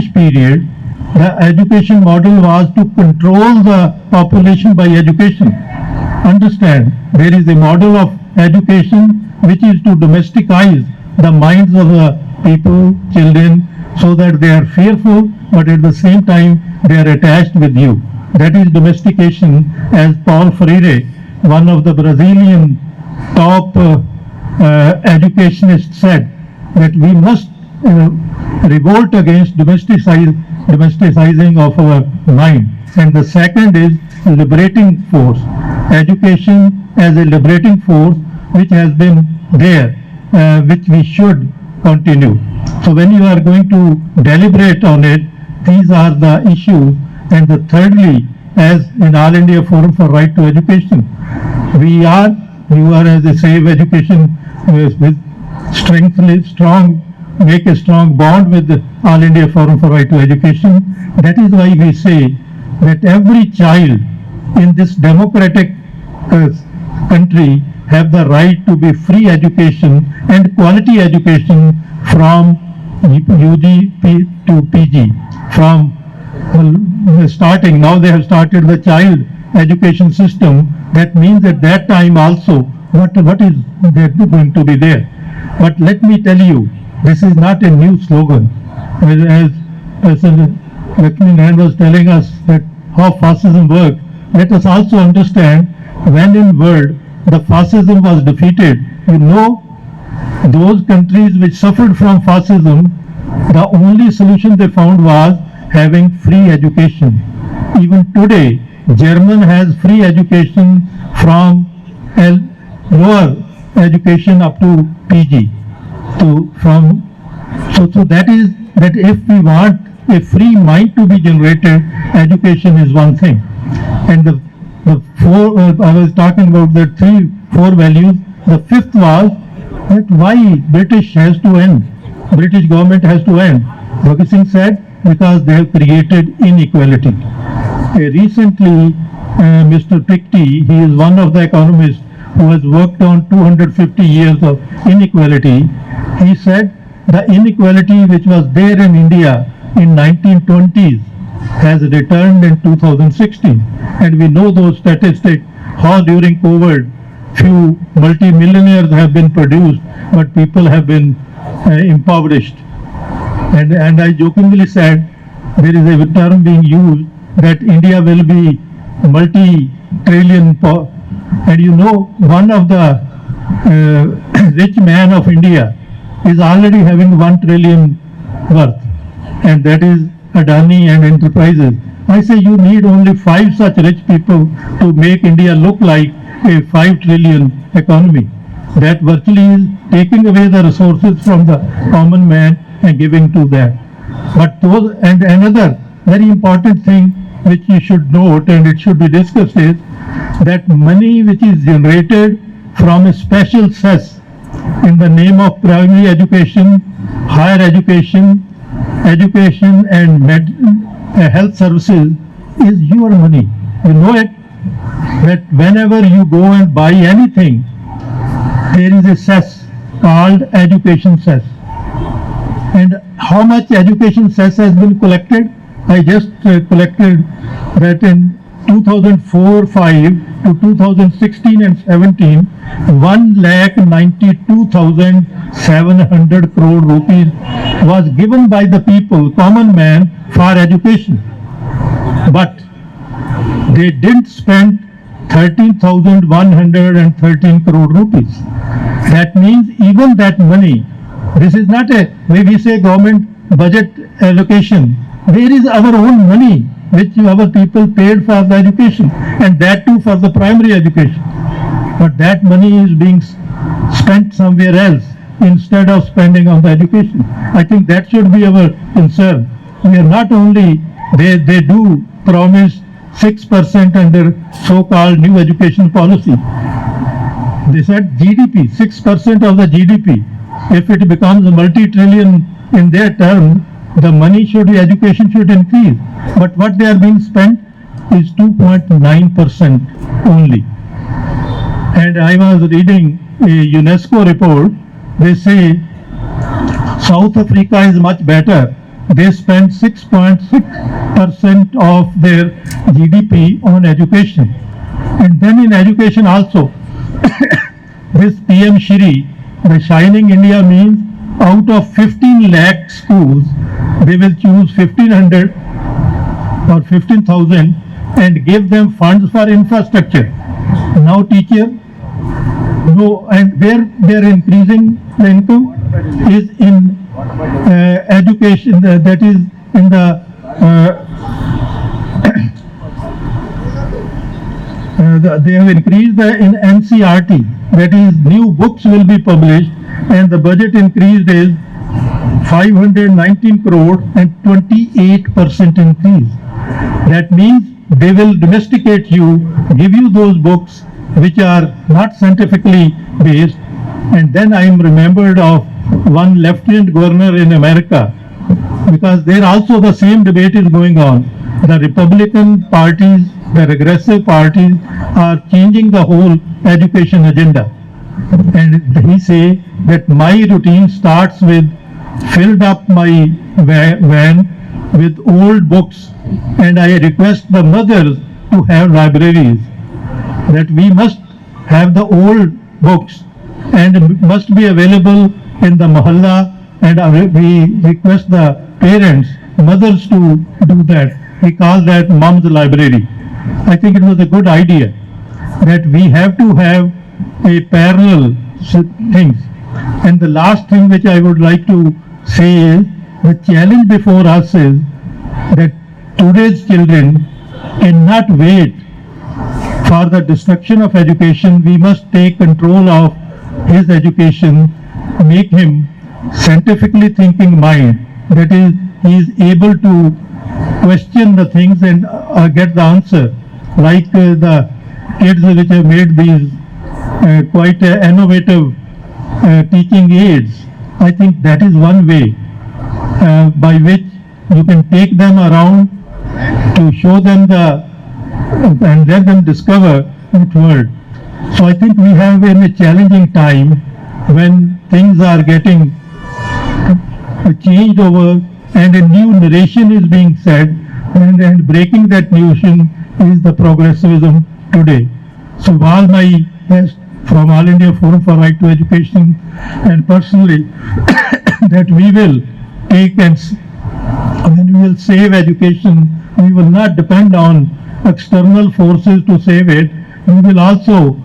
period, the education model was to control the population by education. Understand, there is a model of education which is to domesticize the minds of the people, children, so that they are fearful, but at the same time they are attached with you. That is domestication, as Paul Freire, one of the Brazilian top educationists, said, that we must revolt against domesticizing of our mind. And the second is liberating force. Education as a liberating force which has been there, which we should continue. So when you are going to deliberate on it, these are the issues. And the thirdly, as in All India Forum for Right to Education, you are as a Save Education with make a strong bond with the All India Forum for Right to Education. That is why we say that every child in this democratic country have the right to be free education and quality education from UG to PG. From starting, now they have started the child education system. That means at that time also, what is there going to be there? But let me tell you, this is not a new slogan. As Lakshmi was telling us that how fascism works, let us also understand when in world the fascism was defeated, you know, those countries which suffered from fascism, the only solution they found was having free education. Even today, German has free education from lower education up to PG. So that is that if we want a free mind to be generated, education is one thing. And the four, I was talking about the four values. The fifth was that why British has to end. British government has to end. Bhagit Singh said, because they have created inequality. Recently, Mr. Tptf, he is one of the economists who has worked on 250 years of inequality. He said the inequality which was there in India in 1920s has returned in 2016. And we know those statistics, how during COVID, few multi-millionaires have been produced, but people have been impoverished. And I jokingly said, there is a term being used that India will be multi-trillion. And you know, one of the rich man of India is already having 1 trillion worth. And that is Adani and Enterprises. I say you need only 5 such rich people to make India look like a 5 trillion economy. That virtually is taking away the resources from the common man and giving to that. But those, and another very important thing which you should note and it should be discussed is that money which is generated from a special cess in the name of primary education, higher education, education and health services is your money. You know it, that whenever you go and buy anything, there is a cess called education cess. And how much education cess has been collected? I just collected that in 2004-5 to 2016 and 17, 1,92,700 crore rupees was given by the people, common man, for education. But they didn't spend 13,113 crore rupees. That means even that money, this is not a, when we say government budget allocation, there is our own money which our people paid for the education, and that too for the primary education. But that money is being spent somewhere else instead of spending on the education. I think that should be our concern. We are not only, they do promise 6% under so-called new education policy. They said GDP, 6% of the GDP. If it becomes a multi-trillion in their term, the money should be, education should increase. But what they are being spent is 2.9% only. And I was reading a UNESCO report. They say South Africa is much better they spend 6.6% of their GDP on education. And then in education also, this PM Shri, the Shining India, means out of 15 lakh schools, they will choose 1500 or 15,000 and give them funds for infrastructure. Now teacher, no, and where they are increasing the income is in education, that is in the they have increased in NCRT, that is new books will be published, and the budget increased is 519 crore and 28% increase. That means they will domesticate you, give you those books which are not scientifically based. And then I am remembered of one lieutenant governor in America, because there also the same debate is going on. The Republican parties, the regressive parties are changing the whole education agenda. And he say that my routine starts with filled up my van with old books, and I request the mothers to have libraries, that we must have the old books and must be available in the mohalla, and we request the parents, mothers to do that. We call that mom's library. I think it was a good idea that we have to have a parallel things. And the last thing which I would like to say is the challenge before us is that today's children cannot wait for the destruction of education. We must take control of his education, make him scientifically thinking mind, that is, he is able to question the things and get the answer, like the kids which have made these quite innovative teaching aids. I think that is one way by which you can take them around to show them and let them discover that world. So I think we have in a challenging time when things are getting changed over and a new narration is being said, and breaking that narration is the progressivism today. So all my best from All India Forum for Right to Education, and personally that we will take and when we will save education, we will not depend on external forces to save it. We will also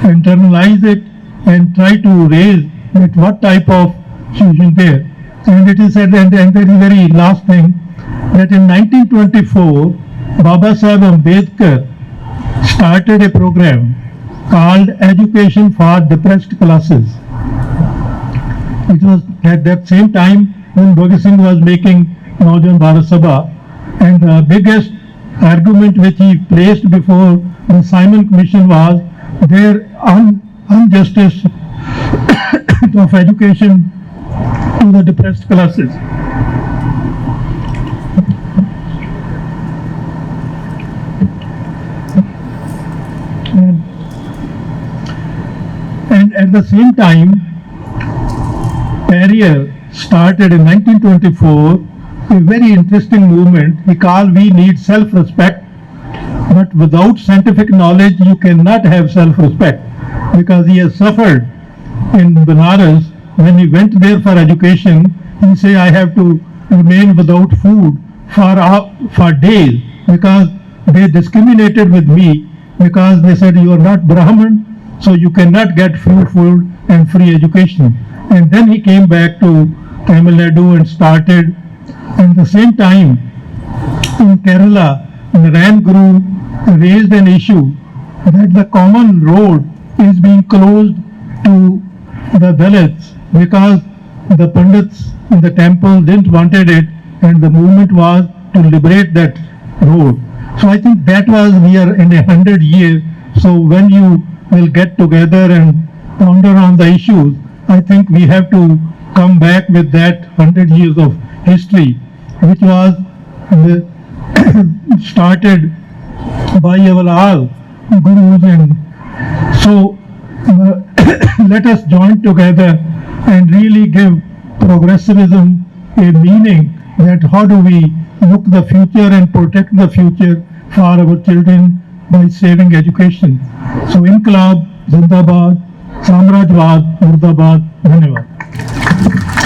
internalize it and try to raise it what type of fusion there. And it is said, and the very last thing, that in 1924, Baba Saheb Ambedkar started a program called Education for Depressed Classes. It was at that same time when Bhagat Singh was making Naujawan Bharat Sabha, and the biggest argument which he placed before the Simon Commission was their injustice of education to the depressed classes. And at the same time, Perrier started in 1924 a very interesting movement he called "We Need Self-Respect," but without scientific knowledge you cannot have self-respect, because he has suffered in Benares. When he went there for education, he said, I have to remain without food for days, because they discriminated with me, because they said you are not Brahmin, so you cannot get free food and free education. And then he came back to Tamil Nadu and started. And at the same time, in Kerala, Narayan Guru raised an issue that the common road is being closed to the Dalits, because the Pandits in the temple didn't wanted it, and the movement was to liberate that road. So I think that was, we are in 100 years. So when you will get together and ponder on the issues, I think we have to come back with that 100 years of history, which was started by our all gurus. And so let us join together and really give progressivism a meaning that how do we look the future and protect the future for our children by saving education. So Inqilab Zindabad, Samrajwad Murdabad. Dhanyavad.